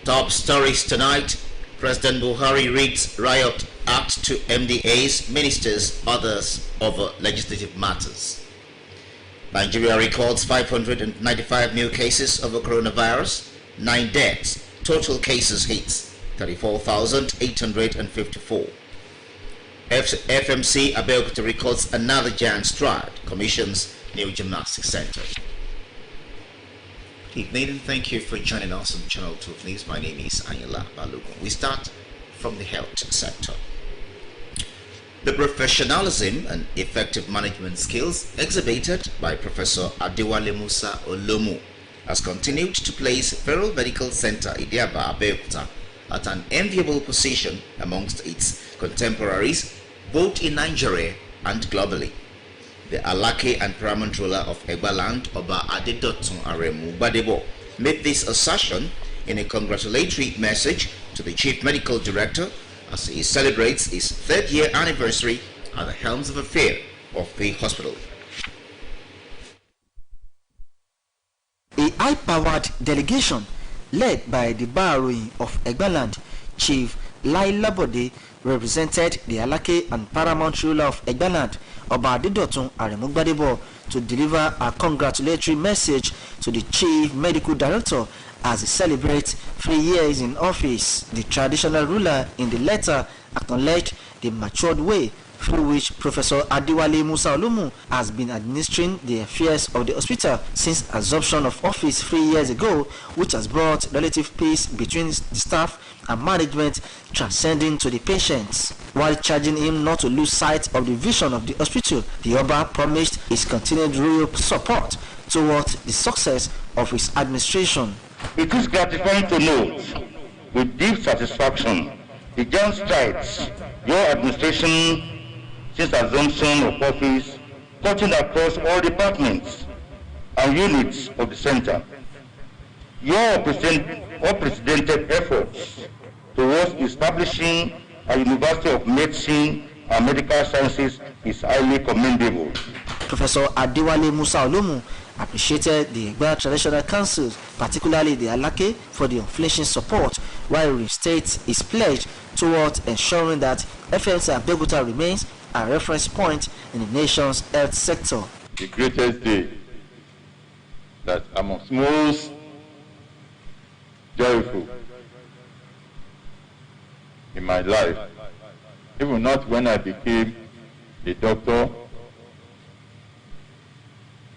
Top stories tonight. President Buhari reads riot act to MDAs, ministers, others over legislative matters. Nigeria records 595 new cases of coronavirus, 9 deaths. Total cases hits 34,854. FMC Abeokuta records another giant stride, commissions new gymnastics center. Evening, and thank you for joining us on Channel 12 News. My name is Anyala Balogun. We start from the health sector. The professionalism and effective management skills exhibited by Professor Adewale Musa Olomu has continued to place Federal Medical Center Nta Abeokuta at an enviable position amongst its contemporaries, both in Nigeria and globally. The Alake and paramount ruler of Egbaland, Oba Adedotun Aremu Gbadebo, made this assertion in a congratulatory message to the Chief Medical Director as he celebrates his 3rd year anniversary at the helms of affairs of the hospital. A high-powered delegation led by the Baroin of Egbaland, Chief Laila Bode, represented the Alake and paramount ruler of Egbaland, Oba Adedotun Aremu Gbadebo, to deliver a congratulatory message to the Chief Medical Director as he celebrates 3 years in office. The traditional ruler in the letter acknowledged the matured way through which Professor Adewale Musa Olomu has been administering the affairs of the hospital since assumption of office 3 years ago, which has brought relative peace between the staff and management, transcending to the patients. While charging him not to lose sight of the vision of the hospital, the Oba promised his continued royal support towards the success of his administration. It is gratifying to note with deep satisfaction the giant strides your administration since assumption of office, cutting across all departments and units of the center. Your unprecedented efforts towards establishing a University of Medicine and Medical Sciences is highly commendable. Professor Adewale Musa Olomu appreciated the Egba traditional councils, particularly the Alake, for the unflinching support, while he restates his pledge towards ensuring that FMC Abeokuta remains a reference point in the nation's health sector. The greatest day that amongst most joyful in my life, even not when I became a doctor,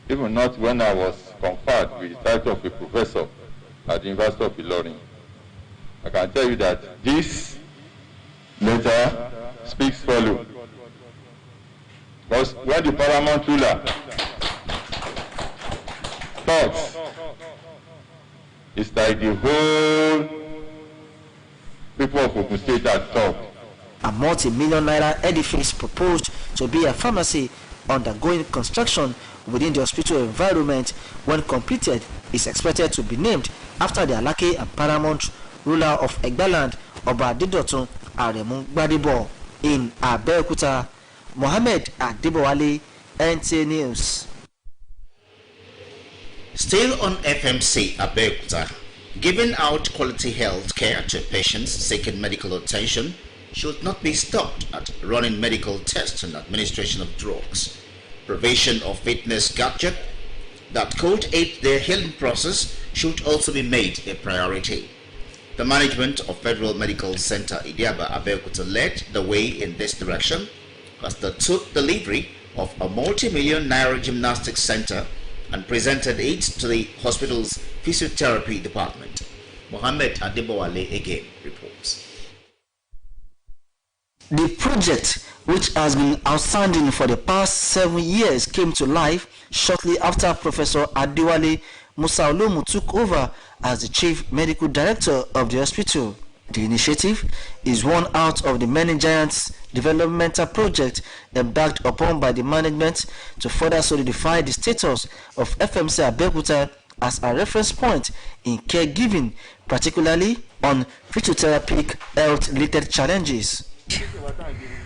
even not when I was conferred with the title of a professor at the University of Ilorin. I can tell you that this letter speaks volumes. Because when the paramount ruler talks, it's like the whole people of Ogun State had talked. A multi-million naira edifice proposed to be a pharmacy undergoing construction within the hospital environment, when completed, is expected to be named after the Alake and paramount ruler of Egbaland, Oba Adedotun Aremu Gbadebo. In Abeokuta, Mohammed Adebowale, NTA News. Still on FMC Abeokuta, giving out quality health care to patients seeking medical attention should not be stopped at running medical tests and administration of drugs. Provision of fitness gadget that could aid their healing process should also be made a priority. The management of Federal Medical Center Nta Abeokuta led the way in this direction as they took delivery of a multi-million naira gymnastics center and presented it to the hospital's physiotherapy department. Mohammed Adebowale again reports. The project, which has been outstanding for the past 7 years, came to life shortly after Professor Adewale Musa Olomu took over as the Chief Medical Director of the hospital. The initiative is one out of the many giant developmental projects embarked upon by the management to further solidify the status of FMC Abeokuta as a reference point in caregiving, particularly on physiotherapeutic health-related challenges.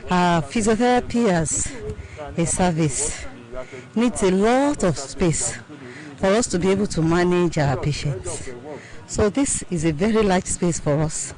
Physiotherapy as a service needs a lot of space for us to be able to manage our patients. So this is a very large space for us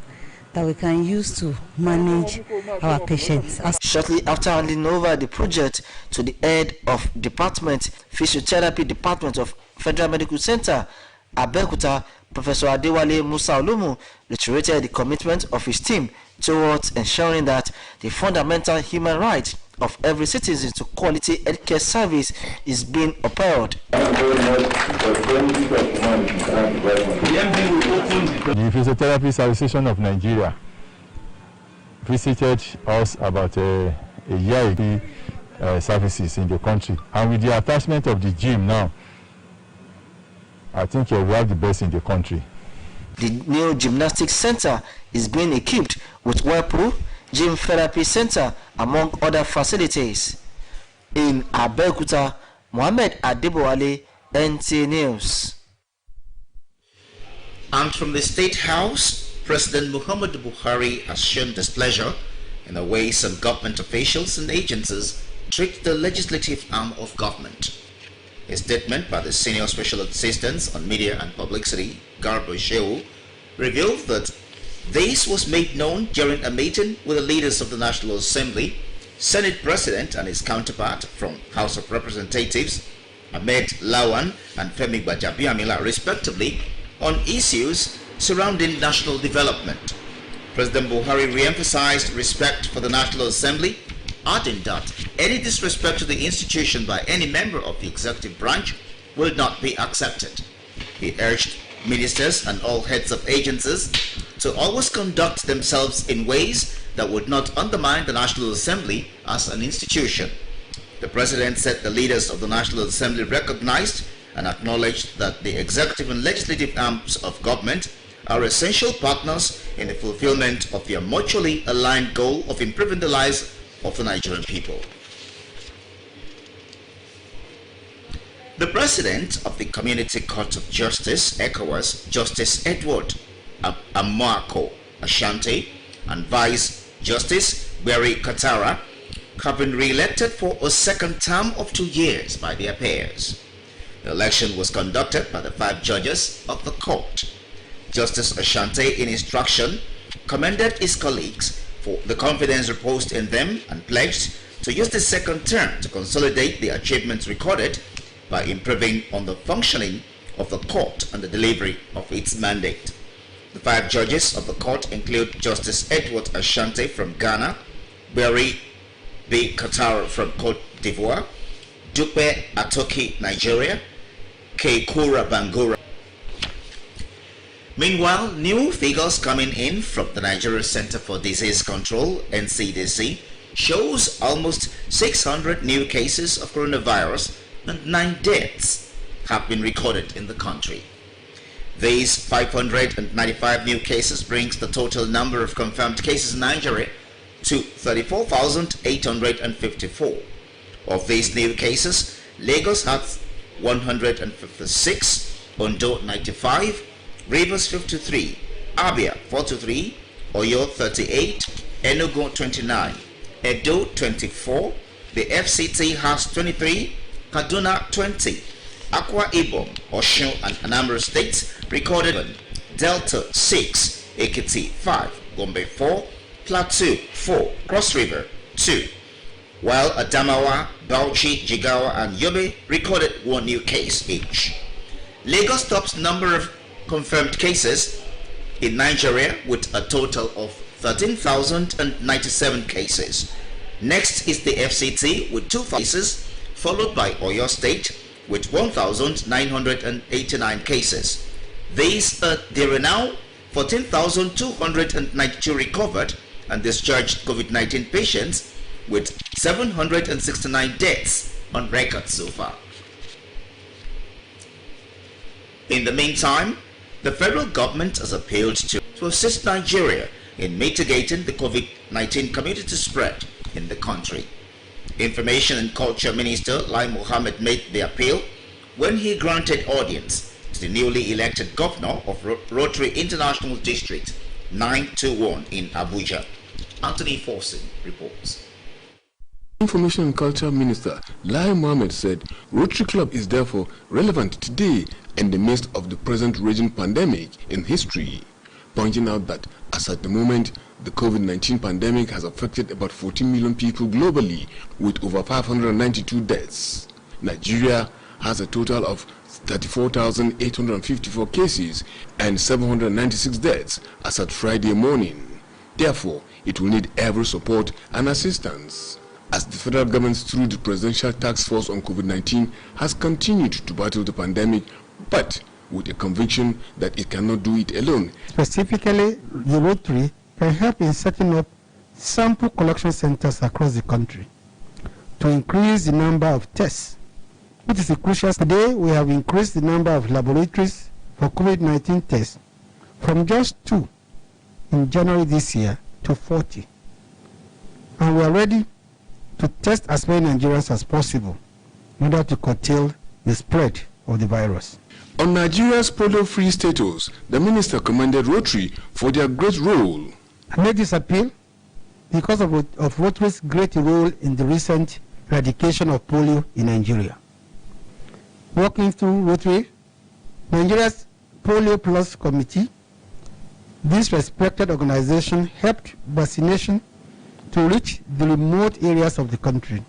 that we can use to manage our patients. Shortly after handing over the project to the head of Department Physiotherapy Department of Federal Medical Center, Abeokuta, Professor Adewale Musa Olumu reiterated the commitment of his team towards ensuring that the fundamental human right of every citizen to quality healthcare service is being upheld. The Physiotherapy Association of Nigeria visited us about a year ago, services in the country, and with the attachment of the gym now, I think we have the best in the country. The new gymnastics center is being equipped with whirlpool, gym therapy center, among other facilities. In Abeokuta, Mohammed Adebowale, NTA News. And from the State House, President Muhammadu Buhari has shown displeasure in the way some government officials and agencies treat the legislative arm of government. A statement by the Senior Special Assistant on Media and Publicity, Garba Shehu, revealed that this was made known during a meeting with the leaders of the National Assembly, Senate President and his counterpart from House of Representatives, Ahmed Lawan and Femi Gbajabiamila, respectively, on issues surrounding national development. President Buhari re-emphasized respect for the National Assembly, adding that any disrespect to the institution by any member of the executive branch will not be accepted. He urged ministers and all heads of agencies to always conduct themselves in ways that would not undermine the National Assembly as an institution. The President said the leaders of the National Assembly recognized and acknowledged that the executive and legislative arms of government are essential partners in the fulfillment of their mutually aligned goal of improving the lives of the Nigerian people. The President of the Community Court of Justice, ECOWAS, Justice Edward Amoako Ashanti, and Vice Justice Barry Katara have been re-elected for a second term of 2 years by their peers. The election was conducted by the 5 judges of the court. Justice Ashanti, in instruction, commended his colleagues for the confidence reposed in them and pledged to use the second term to consolidate the achievements recorded by improving on the functioning of the court and the delivery of its mandate. The 5 judges of the court include Justice Edward Ashanti from Ghana, Barry B. Qatar from Cote d'Ivoire, Dupe Atoki, Nigeria, Keikura Bangura. Meanwhile, new figures coming in from the Nigeria Center for Disease Control, NCDC, shows almost 600 new cases of coronavirus and 9 deaths have been recorded in the country. These 595 new cases brings the total number of confirmed cases in Nigeria to 34,854. Of these new cases, Lagos has 156, Ondo 95, Rivers 53, Abia 43, Oyo 38, Enugu 29, Edo 24, the FCT has 23, Kaduna 20, Akwa Ibom, Osun and Anambra states recorded 1, Delta 6, Ekiti 5, Gombe 4, Plateau 4, Cross River 2, while Adamawa, Bauchi, Jigawa and Yobe recorded 1 new case each. Lagos tops number of confirmed cases in Nigeria with a total of 13,097 cases. Next is the FCT with 2 cases, followed by Oyo State with 1,989 cases. There are now 14,292 recovered and discharged COVID-19 patients, with 769 deaths on record so far. In the meantime, the federal government has appealed to assist Nigeria in mitigating the COVID-19 community spread in the country. Information and Culture Minister Lai Mohammed made the appeal when he granted audience to the newly elected governor of Rotary International District 921 in Abuja. Anthony Forson reports. Information and Culture Minister Lai Mohammed said Rotary Club is therefore relevant today in the midst of the present raging pandemic in history, pointing out that as at the moment, the COVID-19 pandemic has affected about 14 million people globally with over 592 deaths. Nigeria has a total of 34,854 cases and 796 deaths as at Friday morning. Therefore, it will need every support and assistance, as the federal government through the Presidential Task Force on COVID-19 has continued to battle the pandemic, but with a conviction that it cannot do it alone. Specifically, the Rotary can help in setting up sample collection centers across the country to increase the number of tests. It is crucial. Today, we have increased the number of laboratories for COVID-19 tests from just 2 in January this year to 40. And we are ready to test as many Nigerians as possible in order to curtail the spread of the virus. On Nigeria's polio-free status, the minister commended Rotary for their great role. I made this appeal because of Rotary's great role in the recent eradication of polio in Nigeria. Working through Rotary, Nigeria's Polio Plus Committee, this respected organization helped vaccination to reach the remote areas of the country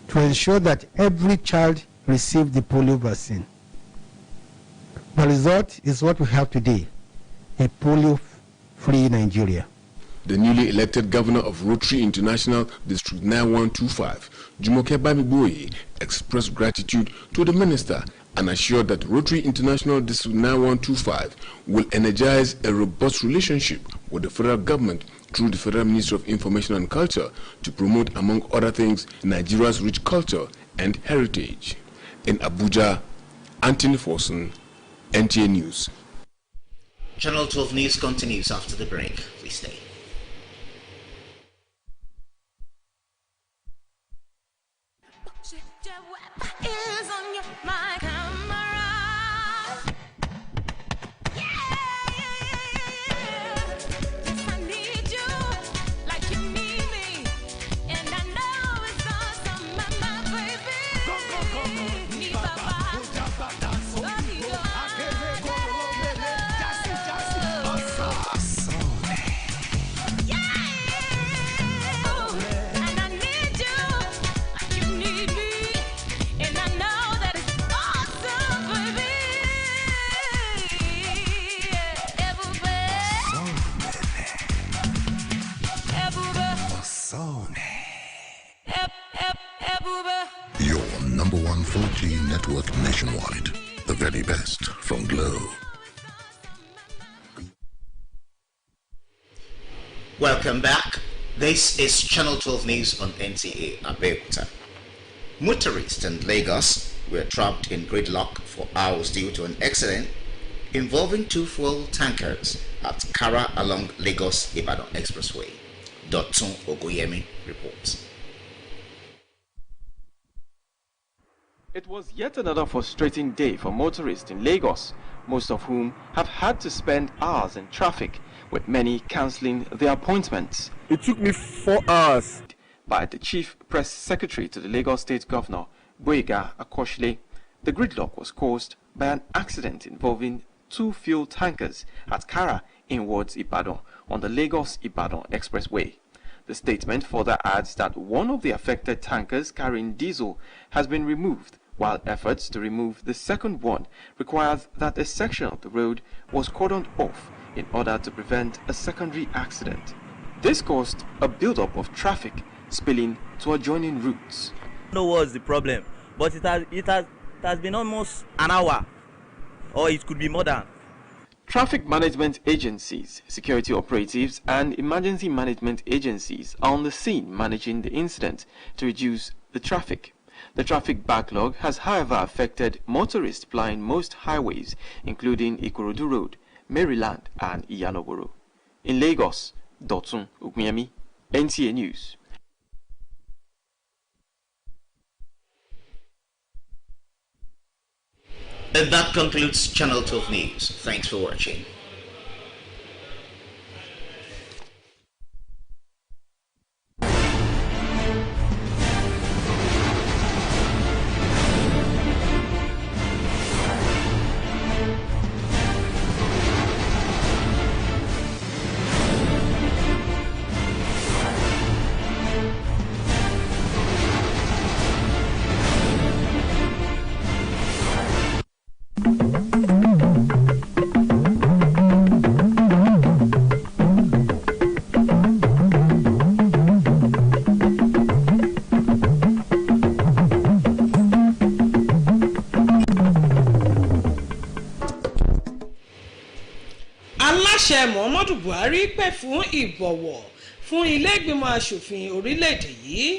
to ensure that every child received the polio vaccine. The result is what we have today, a polio-free Nigeria. The newly elected governor of Rotary International District 9125, Jumoke Bamiboye, expressed gratitude to the minister and assured that Rotary International District 9125 will energize a robust relationship with the federal government through the Federal Ministry of Information and Culture to promote, among other things, Nigeria's rich culture and heritage. In Abuja, Anthony Forson, NTA News. Channel 12 News continues after the break. Please stay. Is on your my camera. Yes, I need you like you need me, and I know it's awesome, my baby. Ni papa. Your number one 4G network nationwide. The very best from Glow. Welcome back. This is Channel 12 News on Nta Abeokuta. Motorists in Lagos were trapped in gridlock for hours due to an accident involving 2 fuel tankers at Kara along Lagos-Ibadan Expressway. Dotun Ogoyemi reports. It was yet another frustrating day for motorists in Lagos, most of whom have had to spend hours in traffic, with many cancelling their appointments. It took me 4 hours. By the Chief Press Secretary to the Lagos State Governor, Boyega Akoshle, the gridlock was caused by an accident involving 2 fuel tankers at Kara inwards Ibadan on the Lagos-Ibadan Expressway. The statement further adds that one of the affected tankers carrying diesel has been removed, while efforts to remove the second one requires that a section of the road was cordoned off in order to prevent a secondary accident. This caused a build-up of traffic spilling to adjoining routes. I don't know what's the problem, but it has been almost an hour, or it could be more than. Traffic management agencies, security operatives and emergency management agencies are on the scene managing the incident to reduce the traffic. The traffic backlog has however affected motorists plying most highways, including Ikorodu Road, Maryland and Iyanogoro. In Lagos, Dotun Ogunyemi, NTA News. And that concludes Channel 12 News. Thanks for watching. aláṣẹ Muhammadu Buhari pè fún ìbọ̀wọ̀ fún ilé ìgbìmọ̀ asòfin orílẹ̀-èdè yìí.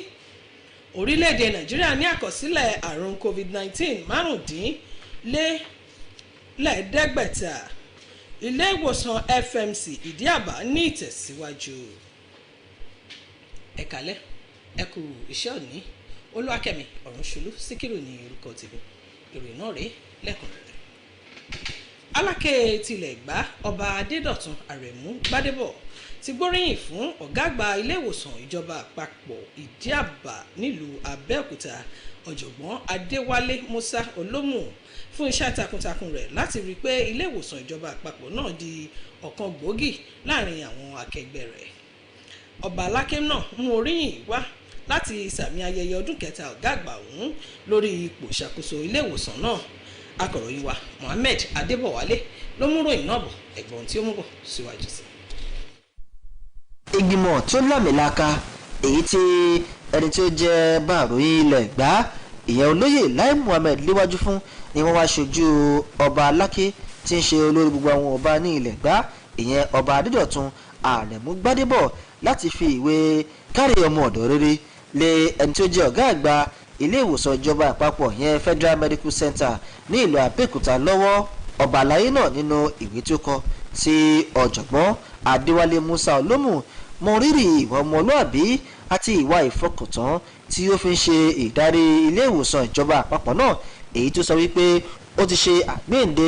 Orílẹ̀-èdè Nàìjíríà ní àkọsílẹ̀ àrùn COVID-19 márùndínlẹ́ẹ̀ẹ́dẹ́gbẹ̀ta. Ilé ìwòsàn FMC Ìdíàbá ní ìtẹ̀síwájú. Ẹ̀kálẹ́ ẹkù iṣẹ́ òní Olúwakẹ́mi Ọ̀rúnṣolú Síkírù ní orúkọ tèmi. Ìròyìn náà rèé lẹ́kùnrẹ́rẹ́. Aláké tilẹ̀ Ẹ̀gbá Ọba Adédọ̀tun Àrẹ̀mú Gbádébọ̀ ti gbóríyìn fún ọ̀gá àgbà ilé ìwòsàn ìjọba àpapọ̀ Ìdíàbá nílùú Abẹ́òkúta ọ̀jọ̀gbọ́n Adéwálé Musa Olómù fún iṣẹ́ takuntakun rẹ̀ láti rí i pé ilé ìwòsàn ìjọba àpapọ̀ náà di ọ̀kan gbòógì láàrin àwọn akẹgbẹ́ rẹ̀. Ọba aláké náà mú oríyìn wá láti sàmì ayẹyẹ ọdún kẹta ọ̀gá àgbà ọ̀hún lórí ipò ìṣàkóso ilé ìwòsàn náà. Akọ̀ròyìn wa Mohammed Adébọ̀wálé ló mú ròyìn náà bọ̀ ẹ̀gbọ́n tí ó mú bọ̀ síwájú sí. ìgbìmọ̀ tí ó lámìlaka èyí tí ẹni tí ó jẹ́ bàròyìn ilẹ̀ Ẹ̀gbá ìyẹn olóyè Lai Muhammed léwájú fún ni wọ́n wá ṣojú ọba aláké tí ń ṣe olórí gbogbo àwọn ọba ní ilẹ̀ Ẹ̀gbá ìyẹn ọba Adédọ̀tun Àrẹ̀mú Gbádébọ̀ láti fi ìwé kárí ọmọ ọ̀dọ̀ rere lé ẹni tí ó jẹ́ ọ̀gá àgbà ilé ìwòsàn ìjọba àpapọ̀ yẹn Federal Medical Center ní ìlú Abẹ́òkúta lọ́wọ́. Ọba àlàyé náà nínú ìwé tí ó kọ sí ọ̀jọ̀gbọ́n Adéwálé Musa Olómù mọ rírì ìwà ọmọlúàbí àti ìwà ìfọkàntán tí ó fi ń ṣe ìdarí ilé ìwòsàn ìjọba àpapọ̀ náà èyí tó sọ wípé ó ti ṣe àgbéǹde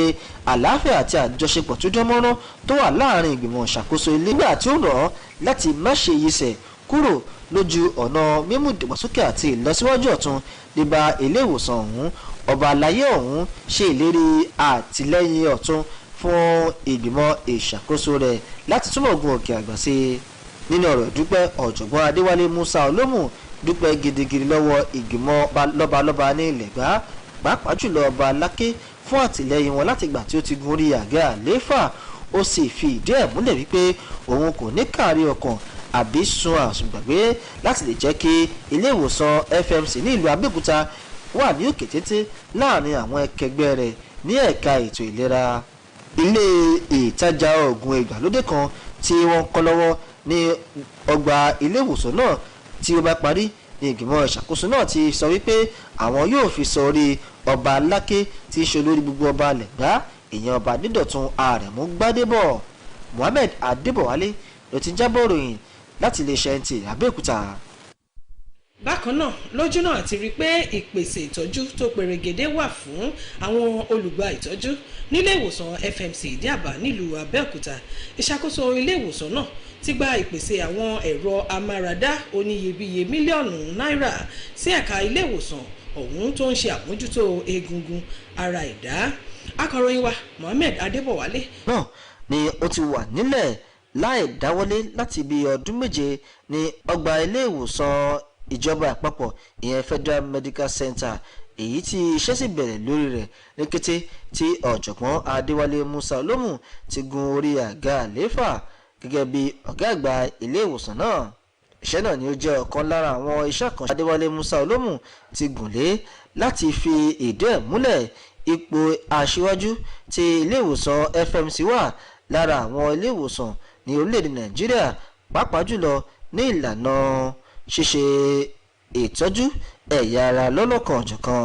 àlàáfíà àti àjọṣepọ̀ tó dánmọ́rán tó wà láàrin ìgbìmọ̀ ìṣàkóso ilé nígbà tí ó rọ̀ ọ́ láti má ṣe yíṣẹ́ kúrò lójú ọ̀nà mímú ìdàgbàsókè àti ìlọsíwájú ọ̀tun nígbà ilé ìwòsàn ọ̀hún. Ọba àlàyé ọ̀hún ṣe ìlérí àtìlẹ́yìn ọ̀tun fún ìgbìmọ̀ ìṣàkóso rẹ̀ láti túbọ̀ gun òkè àgbà sí i. Nínú ọ̀rọ̀ ìdúpẹ́ ọ̀jọ̀gbọ́n Adéwálé Musa Olómù dúpẹ́ gidigidi lọ́wọ́ ìgbìmọ̀ lọ́balọ́ba ní ilẹ̀ Ẹ̀gbá pàápàá jùlọ ọba aláké fún àtìlẹ́yìn wọn láti ìgbà tí ó ti gun orí àga àlééfà. Ó sì fi ìdí ẹ̀ múlẹ̀ wípé òun kò ní kárí ọkàn àbí sun àsùngbàgbé láti lè jẹ́ kí ilé ìwòsàn FMC ní ìlú Abẹ́òkúta wà ní òkè téńté láàrin àwọn ẹkẹgbẹ́ rẹ̀ ní ẹ̀ka ètò ìlera. Ilé ìtajà oògùn ìgbàlódé kan tí wọ́n kọ́ lọ́wọ́ ní ọgbà ilé ìwòsàn náà tí ó bá parí ní ìgbìmọ̀ ìṣàkóso náà ti sọ wípé àwọn yóò fi sọ orí ọba aláké tí í ṣe olórí gbogbo ọba Ẹ̀gbá ìyẹn ọba Adédọ̀tun Àrẹ̀mú Gbádébọ̀. Mohammed Adébọ̀wálé ló ti jábọ̀ ròyìn láti iléeṣẹ́ NTA Abẹ́òkúta. Bákan náà lójú náà ti rí i pé ìpèsè ìtọ́jú tó perégedé wà fún àwọn olùgbà ìtọ́jú nílé ìwòsàn FMC Ìdíàbá nílùú Abẹ́òkúta. Ìṣàkóso ilé ìwòsàn náà ti gba ìpèsè àwọn ẹ̀rọ amáradá oníyebíye mílíọ̀nù náírà sí ẹ̀ka ilé ìwòsàn ọ̀hún tó ń ṣe àmójútó egungun ara ẹ̀dá. Akọ̀ròyìn wa Mohammed Adébọ̀wálé náà ni ó ti wà nílẹ̀ láì dáwọ́lé láti bí ọdún méje ní ọgbà ilé ìwòsàn ìjọba àpapọ̀ ìyẹn Federal Medical Center èyí tí iṣẹ́ sì bẹ̀rẹ̀ lórí rẹ̀ ní kété tí ọ̀jọ̀gbọ́n Adéwálé Musa Olómù ti gun orí àga àlééfà gẹ́gẹ́ bí ọ̀gá àgbà ilé ìwòsàn náà. Iṣẹ́ náà ni ó jẹ́ ọ̀kan lára àwọn iṣẹ́ kan Adéwálé Musa Olómù ti gùn lé láti fi ìdí ẹ̀ múlẹ̀ ipò aṣíwájú tí ilé ìwòsàn FMC wà lára àwọn ilé ìwòsàn ní orílẹ̀-èdè Nàìjíríà pàápàá jùlọ ní ìlànà ṣíṣe ìtọ́jú ẹ̀yà ara lọ́lọ́kan-ò-jọ̀kan.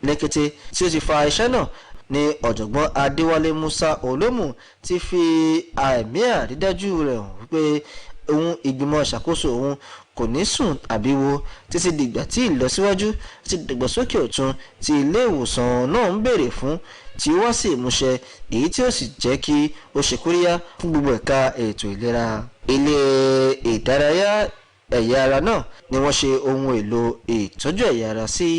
Lẹ́kẹ̀tẹ̀ tí ó ti fa iṣẹ́ náà ni ọ̀jọ̀gbọ́n Adéwálé Musa Olómù ti fi àìmí àrídájú rẹ̀ hàn wípé ohun ìgbìmọ̀ ìṣàkóso òun kò ní sùn àbí wo títí dìgbà tí ìlọsíwájú ti dàgbàsókè ọ̀tun tí ilé ìwòsàn náà ń béèrè fún tí ó wá sí ìmúṣẹ èyí tí ó sì jẹ́ kí ó ṣe kóríyá fún gbogbo ẹ̀ka ètò ìlera. Ilé ìdárayá ẹ̀yà ara náà ni wọ́n ṣe ohun èlò ìtọ́jú ẹ̀yà ara sí.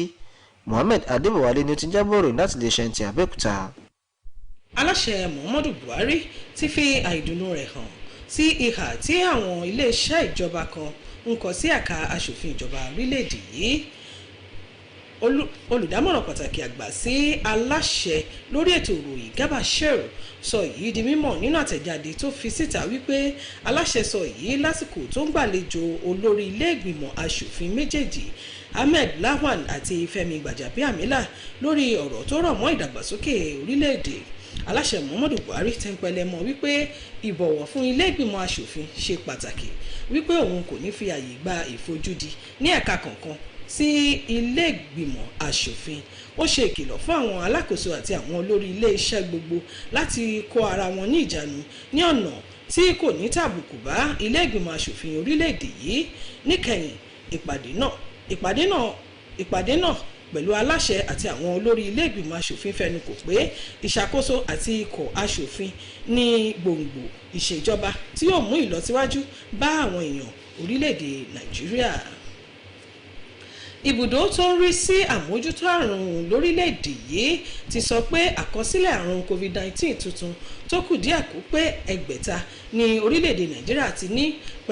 Mohammed Adébọ̀wálé ni ó ti jábọ̀ ròyìn láti lè ṣe NTA Abẹ́òkúta. Aláṣẹ Muhammadu Buhari ti fi àìdùnnú rẹ̀ hàn sí ìhà tí àwọn iléeṣẹ́ ìjọba kan ń kọ sí ẹ̀ka aṣòfin ìjọba orílẹ̀-èdè yìí. Olùdámọ̀ràn pàtàkì àgbà sí aláṣẹ lórí ètò ìròyìn Garba Shehu sọ èyí di mímọ̀ nínú àtẹ̀jáde tó fi síta wípé aláṣẹ sọ èyí lásìkò tó ń gbàlejò olórí ilé ìgbìmọ̀ aṣòfin méjèèjì Ahmed Lawan àti Fẹ́mi Gbàjàbíàmílà lórí ọ̀rọ̀ tó rọ̀ mọ́ ìdàgbàsókè orílẹ̀-èdè. aláṣẹ Muhammadu Buhari tẹ́ńpẹ́lẹ́ mọ́ wípé ìbọ̀wọ̀ fún ilé ìgbìmọ̀ asòfin ṣe pàtàkì wípé òun kò ní fi àyè gba ìfojúdi ní ẹ̀ka kọ̀ọ̀kan sí ilé ìgbìmọ̀ asòfin. Ó ṣe ìkìlọ̀ fún àwọn alákòóso àti àwọn olórí ilé iṣẹ́ gbogbo láti kó ara wọn ní ìjánu ní ọ̀nà tí kò ní tàbùkù bá ilé ìgbìmọ̀ asòfin orílẹ̀-èdè yìí. Níkẹyìn ìpàdé náà pẹ̀lú aláṣẹ àti àwọn olórí ilé ìgbìmọ̀ asòfin fẹnukò pé ìṣàkóso àti ikọ̀ asòfin ní gbòǹgbò ìṣèjọba tí yóò mú ìlọsíwájú bá àwọn èèyàn orílẹ̀-èdè Nàìjíríà. Ibùdó tó ń rí sí àmójútó àrùn lórílẹ̀-èdè yìí ti sọ pé àkọsílẹ̀ àrùn COVID-19 tuntun tó kù díẹ̀ kó pé 600 ní orílẹ̀-èdè Nàìjíríà ti ní